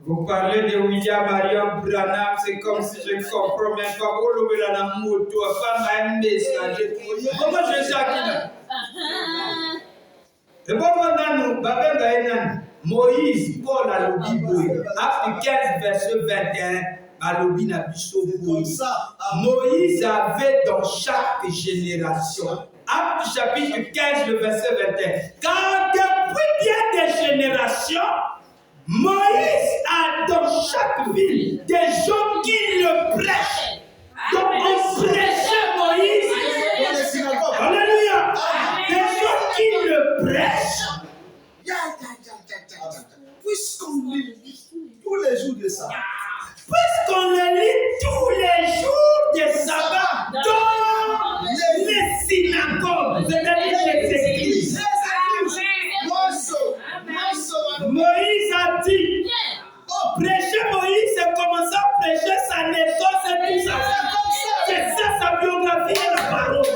Vous parlez de William Marion Branham, c'est comme si je ne comprends même pas. Comment je sais qui Moïse, Paul a le Bible, Acte 15, verset 21, à Moïse avait dans chaque génération, Acte chapitre 15, le verset 21, car depuis bien des générations, Moïse a dans chaque ville des gens qui le prêchent. Donc on prêchait Moïse. Alléluia. Des gens qui le prêchent. Puisqu'on lit tous les jours de sabbat. Puisqu'on le lit tous les jours de sabbat dans les synagogues, c'est-à-dire les églises. Moïse a dit, prêcher Moïse, c'est commencer à prêcher sa naissance et tout ça. C'est ça sa biographie et la parole.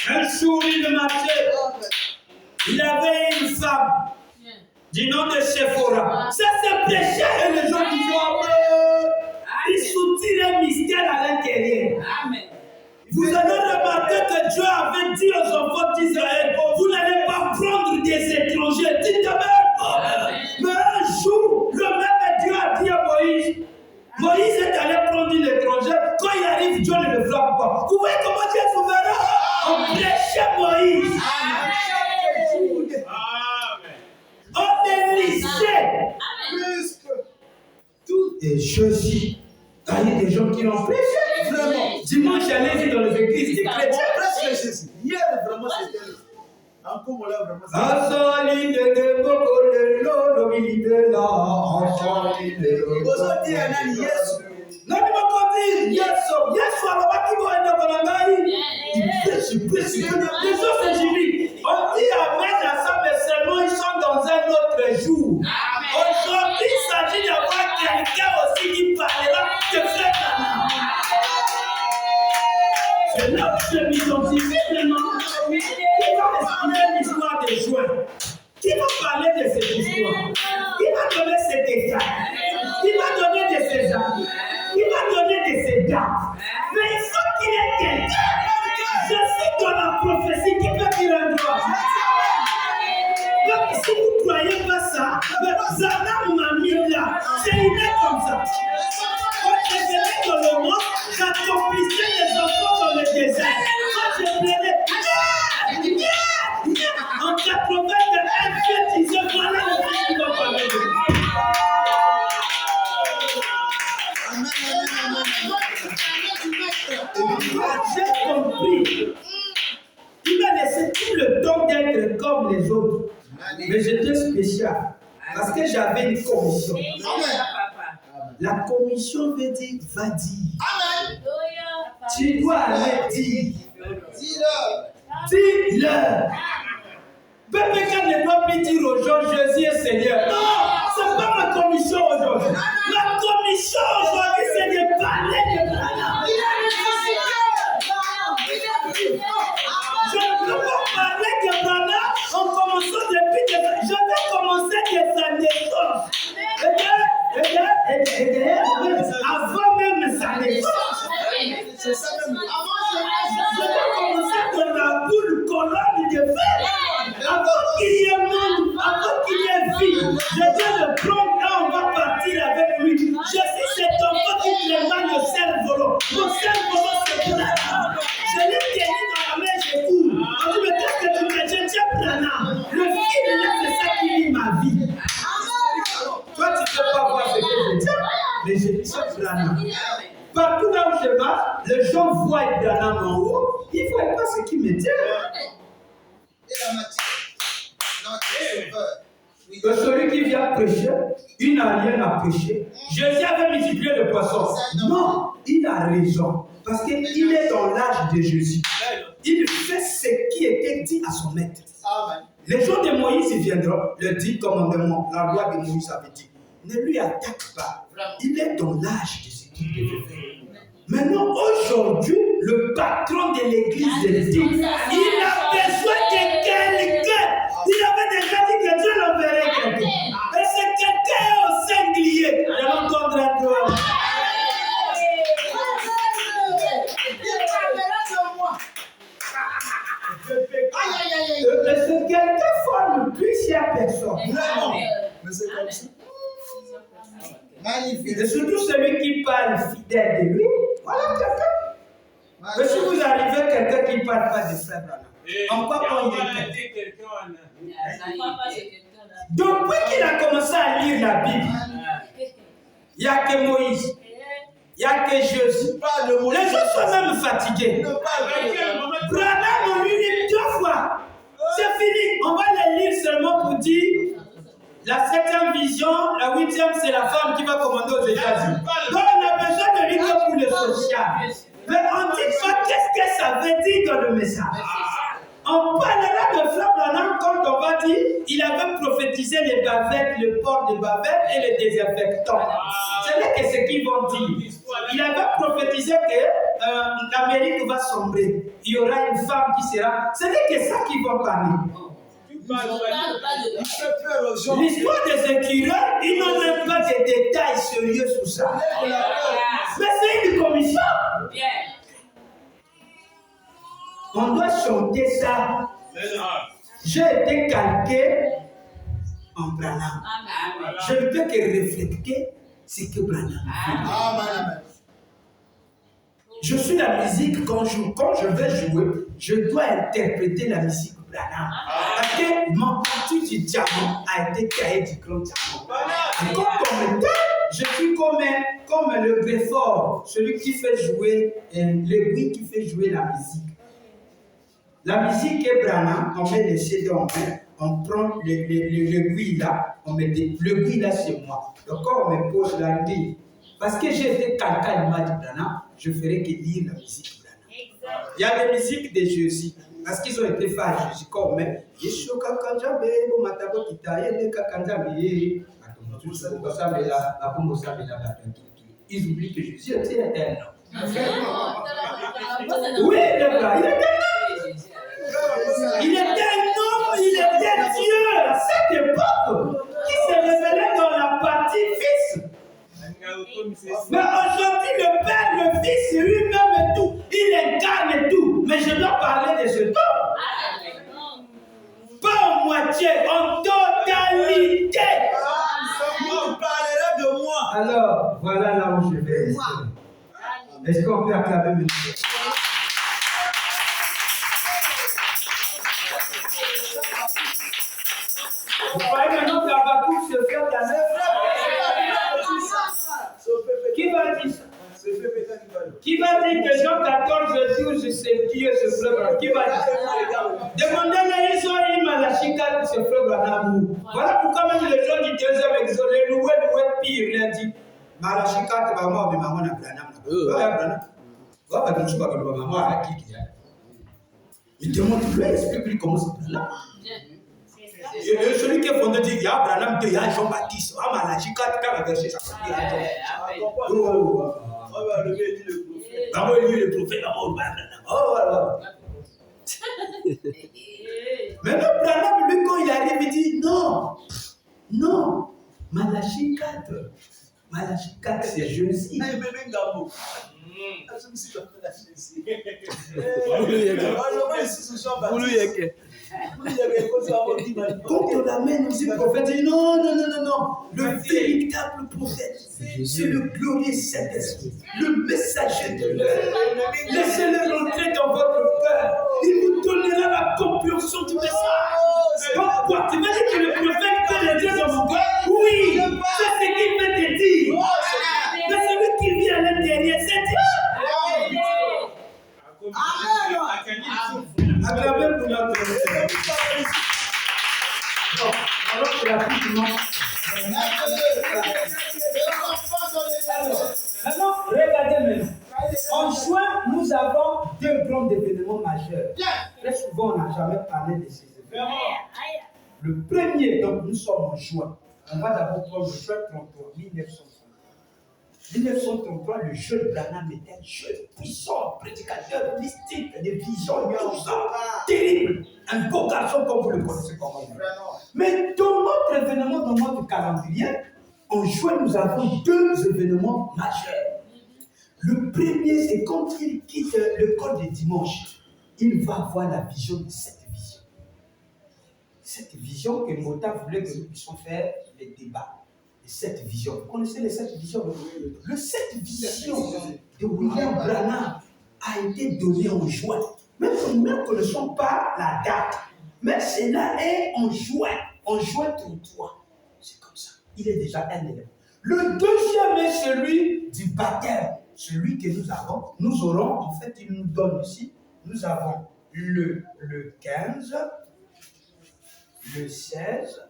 Un jour, il marchait. Il avait une femme du nom de Séphora. Ça se prêchait et les gens disaient, il soutient un mystère à l'intérieur. Vous avez remarqué que Dieu avait dit aux enfants d'Israël, vous n'allez pas prendre des étrangers. Dites Amen. Mais un jour, le même Dieu a dit à Moïse, Moïse est allé prendre l'étranger. Quand il arrive, Dieu ne le frappe pas. Vous voyez comment Dieu est souverain? On prêchait Moïse. On est lycée. Et Jésus, il y a des gens qui l'ont prêché. Vraiment. Dimanche, j'allais dans les églises des chrétiens. Presque Jésus. Hier, vraiment, c'était. Encore, on l'a vraiment. On dit Amen à ça, mais seulement ils sont dans un autre jour. Aujourd'hui, il s'agit d'avoir quelqu'un aussi qui parlera de frère Branham. C'est là où je m'identifie maintenant. Qui va expliquer l'histoire des joints? Qui va parler de cette histoire? Qui va donner ses détails? Qui va donner de ses amis? Qui va donner de ses dates? Mais il faut qu'il y ait quelqu'un. Je suis dans la prophétie qui peut dire un droit. Donc, si vous ne croyez pas ça, Branham m'a mis là. C'est inné comme ça. Quand j'étais dans le monde, j'accomplissais les enfants dans le désert. Quand je plairais, en 81, Dieu disait voilà le Dieu qui va parler de nous. J'ai compris. Il m'a laissé tout le temps d'être comme les autres. Mais j'étais spécial. Parce que j'avais une commission. La commission veut dire va dire. Tu dois aller dire. Dis-le. PPK ne doit plus dire aux gens Jésus est Seigneur. Non, ce n'est pas ma commission aujourd'hui. Ma commission aujourd'hui, c'est de parler de Branham. Je ne peux pas parler de Branham en commençant depuis que je vais commencer de sa naissance. Avant même sa naissance. C'est ça même. Je vais commencer de la boule colonne de fer. Avant qu'il y ait monde, avant qu'il y ait vie, je vais le prendre et on va partir avec lui. Je suis cet enfant qui prépare le cerf-volant. Mon cerf-volant, c'est Branham. Je l'ai tenu dans la main, je cours. On dit, mais qu'est-ce que tu fais? Je tiens Branham. Le film là, c'est ça qui vit ma vie. Toi, tu ne peux pas voir ce que je dis, mais je tiens Branham. Partout là où je vais, les gens voient Branham en haut, ils ne voient pas ce qui me tient. Celui qui vient prêcher, il n'a rien à prêcher. Jésus avait multiplié le poisson. Non, il a raison. Parce qu'il est dans l'âge de Jésus. Il fait ce qui était dit à son maître. Les gens de Moïse viendront, le 10 commandements, la loi de Moïse avait dit. Ne lui attaque pas. Il est dans l'âge de ce qu'il devait faire. Maintenant, aujourd'hui, le patron de l'église dit, il a besoin de quelqu'un. Il avait déjà dit que Dieu l'enverrait quelqu'un. Et ce quelqu'un est au sein Magnifique. Et surtout celui qui parle fidèle de lui. Voilà quelqu'un. Mais si vous arrivez quelqu'un qui ne parle pas de frère Branham, en quoi il est quelqu'un? Depuis qu'il a commencé à lire la Bible, il n'y a que Moïse, il n'y a que Jésus. Les gens sont même fatigués. Branham, on lui lit 2 fois. C'est fini. On va les lire seulement pour dire la 7e vision, la 8e, c'est la femme qui va commander aux États-Unis. Donc on a besoin de lui que pour le social. Mais on ne dit pas qu'est-ce que ça veut dire dans le message. On parlera de frère Branham quand on va dire il avait prophétisé les bavettes, le port de bavettes et les désinfectants. C'est là que ce qu'ils vont dire. Il avait prophétisé que l'Amérique va sombrer. Il y aura une femme qui sera. Ce n'est que ça qu'ils vont parler. L'histoire des écureuils, ils n'ont même pas de détails sérieux sur ça. Mais c'est une commission. On doit chanter ça. J'ai été calqué en Branham. Je ne peux que refléter ce que Branham fait. Je suis la musique, quand je vais jouer, je dois interpréter la musique Branham. Parce que mon partie du diamant a été taillée du grand diamant. Et comme je suis comme le greffeur, celui qui fait jouer, l'aiguille qui fait jouer la musique. La musique est Branham, on met les CD en main, on prend l'aiguille là, on met l'aiguille là c'est moi. Donc quand on me pose la vie, parce que j'ai été quelqu'un de Branham, je ferai que lire la musique Branham. Il y a des musiques de Jésus, parce qu'ils ont été faits à Jésus, comme Yeshoka Kanjabe, Matabo Kitaye, Kanjabe, ils oublient que Jésus était éternel. Oui, le gars, il est éternel. Il était un homme, il était Dieu à cette époque qui se révélait dans la partie fils. Mais aujourd'hui, le Père, le Fils, lui-même et tout, il incarne tout. Mais je dois parler de ce temps. Pas en moitié, en totalité. On parlera de moi. Alors, voilà là où je vais. Est-ce qu'on peut acclamer mes Dieu? Vous voyez maintenant qu'Abakouk se fait la même. Qui va dire ça? Qui va dire que Jean 14, 12, c'est Dieu ce frère? Qui va dire ça? Demandez-le, ils ont eu Malachika, ce frère Branham. Voilà pourquoi même les gens du deuxième exode, les loués pire, il a dit Malachika, tu vas voir, mais maman a Branham. Voilà, tu vas voir, maman a qui? Il demande, lui, explique-lui comment c'est là. Et celui qui est fondé dit, il y a Branham, il y a Jean-Baptiste, il y a Malachika, tu vas verser ça. D'abord, il dit le prophète, d'abord, Branham. Oh, voilà. Maintenant, Branham, lui, quand il arrive, il dit, non, Malachie 4. Malachie 4, c'est Jésus. Quand on amène aussi le prophète, il dit non. Le véritable prophète, c'est le glorieux Saint-Esprit, le messager de l'heure. Laissez-le rentrer dans votre cœur. Il vous donnera la compréhension du message. Donc, quoi, tu vas dire que le prophète peut rentrer dans mon cœur? Oui, c'est ce qu'il veut te dire. Mais celui qui vit à l'intérieur, c'est Dieu. Acclamez pour notre Seigneur. Alors que la vie demande. Maintenant, regardez maintenant. En juin, nous avons 2 grands événements majeurs. Très souvent, on n'a jamais parlé de ces événements. Le premier, donc nous sommes en juin. On va d'abord prendre le juin 33, 1933. 1933, le jeune Branham était un jeune puissant, prédicateur, mystique, des visions, tout ça, terrible. Un beau garçon comme vous le connaissez comme moi. Mais dans notre événement, dans notre calendrier, en juin, nous avons 2 événements majeurs. Le premier, c'est quand il quitte le corps de dimanche, il va avoir la vision de cette vision. Cette vision que Mota voulait que nous puissions faire les débats. les 7 visions. Vous connaissez les 7 visions? Le 7 visions de William Branham a été donné en juin. Même si nous ne connaissons pas la date, mais cela est en juin 33. C'est comme ça. Il est déjà un élément. Le deuxième est celui du baptême. Celui que nous avons. Nous aurons, en fait, il nous donne ici, nous avons le 15, le 16,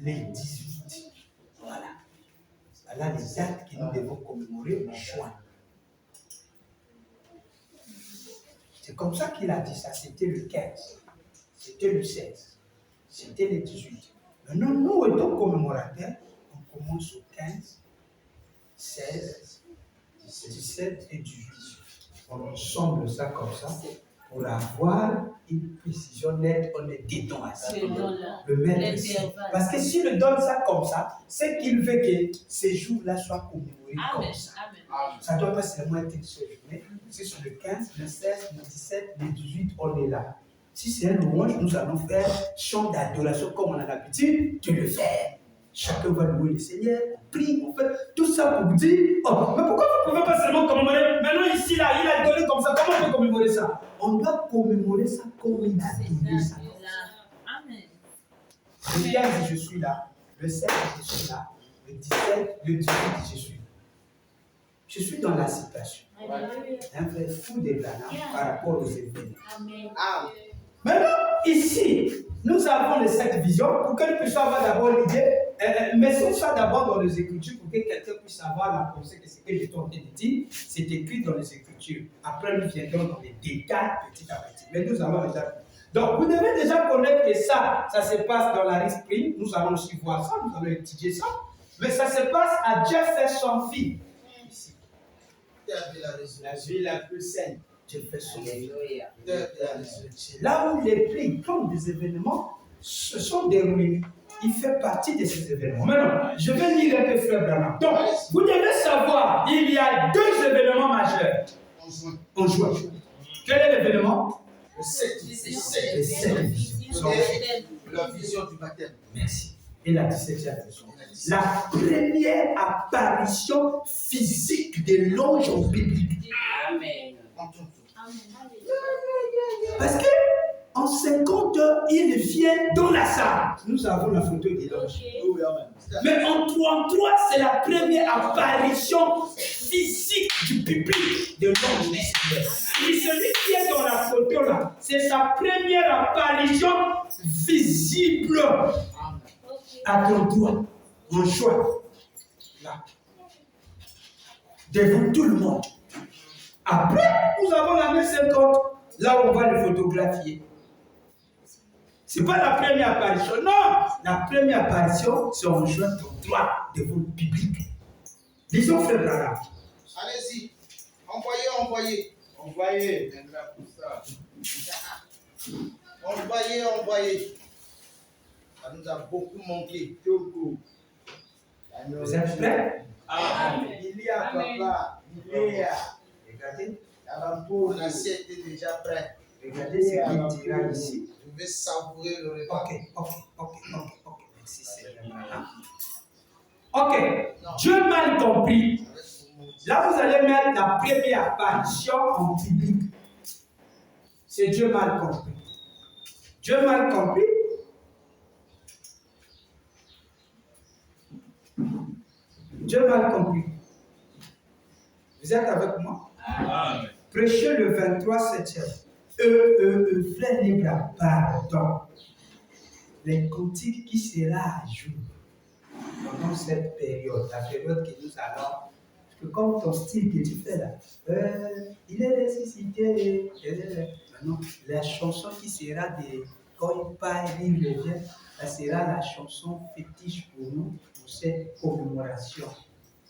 les 18. Voilà. Voilà les dates que nous devons commémorer en juin. C'est comme ça qu'il a dit ça. C'était le 15, c'était le 16, c'était le 18. Maintenant, nous étant commémorateurs, on commence au 15, 16, 17 et 18. On ensemble ça comme ça pour avoir une précision nette. On est dedans à ça. Le maître ici. Parce que s'il le donne ça comme ça, c'est qu'il veut que ces jours-là soient commémorés comme ça. Ça ne doit pas seulement être une seule journée. C'est sur le 15, le 16, le 17, le 18, on est là. Si c'est un louange, nous allons faire chant d'adoration comme on a l'habitude de le faire. Chacun va louer le Seigneur, on prie, on fait tout ça pour vous dire, oh, mais pourquoi vous ne pouvez pas seulement commémorer? Maintenant ici, là, il a donné comme ça, comment on peut commémorer ça? On doit commémorer ça comme il a donné ça. Amen. Le 15, je suis là. Le 16, je suis là. Le 17, le 18, je suis là. Je suis dans la situation. Un vrai fou des Branham par rapport aux événements. Amen. Maintenant, ici, nous avons les 7 visions pour que nous puissions avoir d'abord l'idée. Mettons ça d'abord dans les Écritures pour que quelqu'un puisse avoir la pensée que ce que j'étais en train de dire, c'est écrit dans les Écritures. Après, nous viendrons dans les détails petit à petit. Mais nous allons déjà. Donc, vous devez déjà connaître que ça se passe dans la Spring. Nous allons aussi voir ça, nous allons étudier ça. Mais ça se passe à Jefferson Field. Ici. La ville la plus saine. Jefferson Field. C'est là où les plus grands des événements se sont déroulés. Il fait partie de ces événements. Maintenant, je vais lire un peu Frère Branham. Donc, vous devez savoir, il y a 2 événements majeurs en juin. Quel est l'événement? Le 7. La vision du baptême. Merci. Et la 17e vision. La première apparition physique de l'ange en biblique. Amen. Parce que en 50 heures, il vient dans la salle. Nous avons la photo de l'ange. Mais en 33, c'est la première apparition physique du public de l'ange du Seigneur. Et celui qui est dans la photo là, c'est sa première apparition visible à ton doigt, en choix. Là. Devant tout le monde. Après, nous avons l'année 50, là où on va le photographier. Ce n'est pas la première apparition, non! La première apparition, c'est en juin 33 devant le public. Lisons Frère Branham. Allez-y, envoyez. Envoyez. Ça nous a beaucoup manqué. Vous êtes prêts? Amen. Il y a papa. Il y a. Regardez. L'assiette est déjà prête. Regardez ce qu'il dira ici. Je vais savourer le repas. Ok. Merci Seigneur. Ok. Dieu mal compris. Là, vous allez mettre la première apparition en public. C'est Dieu mal compris. Dieu mal compris. Dieu mal compris. Vous êtes avec moi? Amen. Prêchez le 23 septembre. Frère Libra, pardon. Les cantiques qui sera à jour pendant cette période, la période que nous allons. Parce que comme ton style que tu fais là, il est ressuscité. Maintenant, la chanson qui sera quand il part, il revient, ça sera la chanson fétiche pour nous, pour cette commémoration.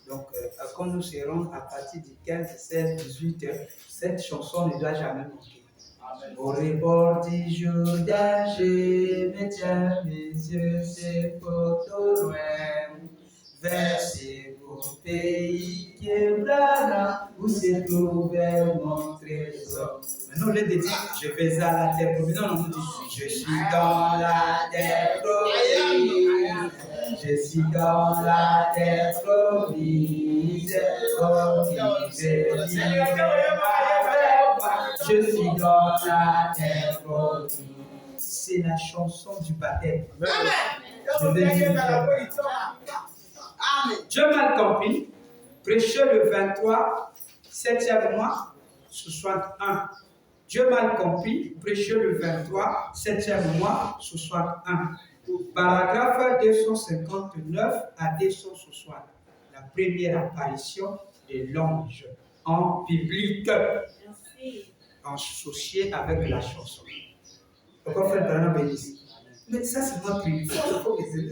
Donc, quand nous serons à partir du 15, 16, 18, cette chanson ne doit jamais manquer. Amen. Au rebord du Jourdain, je me tiens mes yeux, c'est pour au loin, vers ces beaux pays qui est là, où se trouvait mon trésor. Maintenant, le dit, je vais à la terre promise. Non, je suis dans la terre promise. Je Je suis dans la terre promise, je suis dans la terre promise. C'est la chanson du baptême. Je vais dire. Dieu m'a compris. Prêcher le 23, 7e mois, 61. Dieu m'a compris. Prêcher le 23, 7e mois, 61. Paragraphe 259 à 260. La première apparition de l'ange en public, associé avec la chanson. Pourquoi frère Branham bénisse? Mais ça c'est notre unité.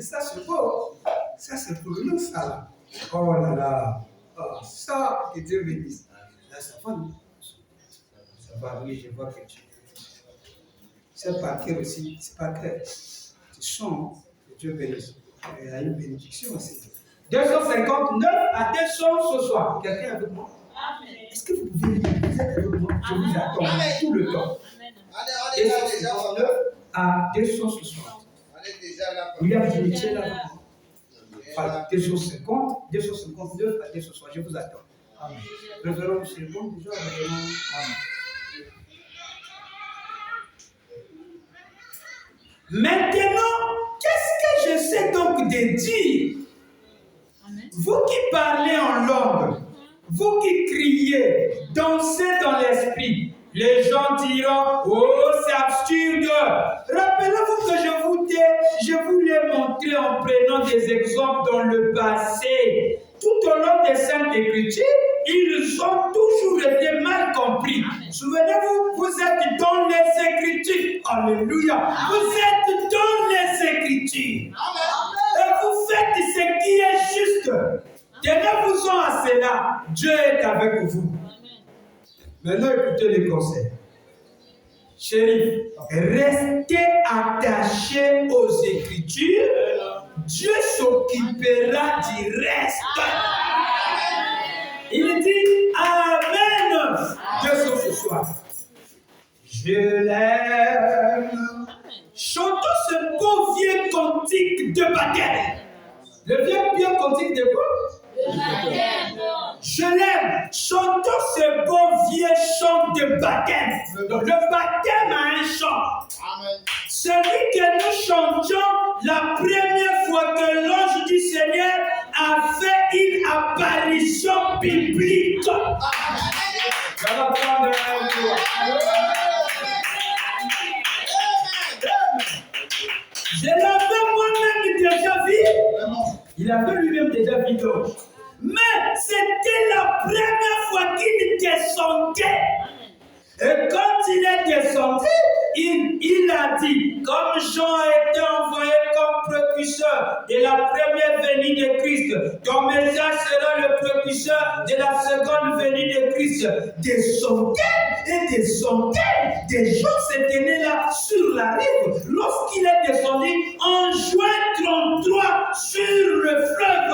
Ça c'est beau. Ça c'est pour nous ça là. Oh là là. Oh, ça, que Dieu bénisse. Là ça va. Ça va, oui, je vois que tu. C'est pas clair aussi. C'est pas clair. Tu chantes, que Dieu bénisse. Il y a une bénédiction aussi. 259 à 200 ce soir. Quelqu'un avec moi? Est-ce que vous pouvez lire? Vous êtes avec moi? Je vous attends tout le temps. 259 à 260. William Dimitri là. 250, 259 à 260. Je vous attends. Amen. Révérend M. Bon, déjà, Amen. Maintenant, qu'est-ce que j'essaie donc de dire? Amen. Vous qui parlez en langue, vous qui criez, dansez dans l'esprit, les gens diront, oh, c'est absurde. Rappelez-vous que je vous l'ai montré en prenant des exemples dans le passé. Tout au long des Saintes Écritures, ils ont toujours été mal compris. Souvenez-vous, vous êtes dans les Écritures. Alléluia. Vous êtes dans les Écritures. Et vous faites ce qui est juste. Tenez-vous-en à cela. Dieu est avec vous. Maintenant, écoutez les conseils. Chérie, restez attachés aux Écritures. Dieu s'occupera du reste. Il dit Amen. Dieu ce soir. Je l'aime. Chantons ce beau vieux cantique de baptême. Le vieux cantique de quoi? Je l'aime. Chantons ce beau vieux chant de baptême. Donc le baptême a un chant. Amen. Celui que nous chantions la première fois que l'ange du Seigneur a fait une apparition biblique. Je l'avais moi-même déjà vu. Il avait lui-même déjà vu l'ange. Mais c'était la première fois qu'il descendait. Et quand il est descendu, il a dit, comme Jean a été envoyé comme précurseur de la première venue de Christ, ton message sera le précurseur de la seconde venue de Christ. Des centaines et des centaines de gens se tenaient là sur la rive lorsqu'il est descendu en juin 33 sur le fleuve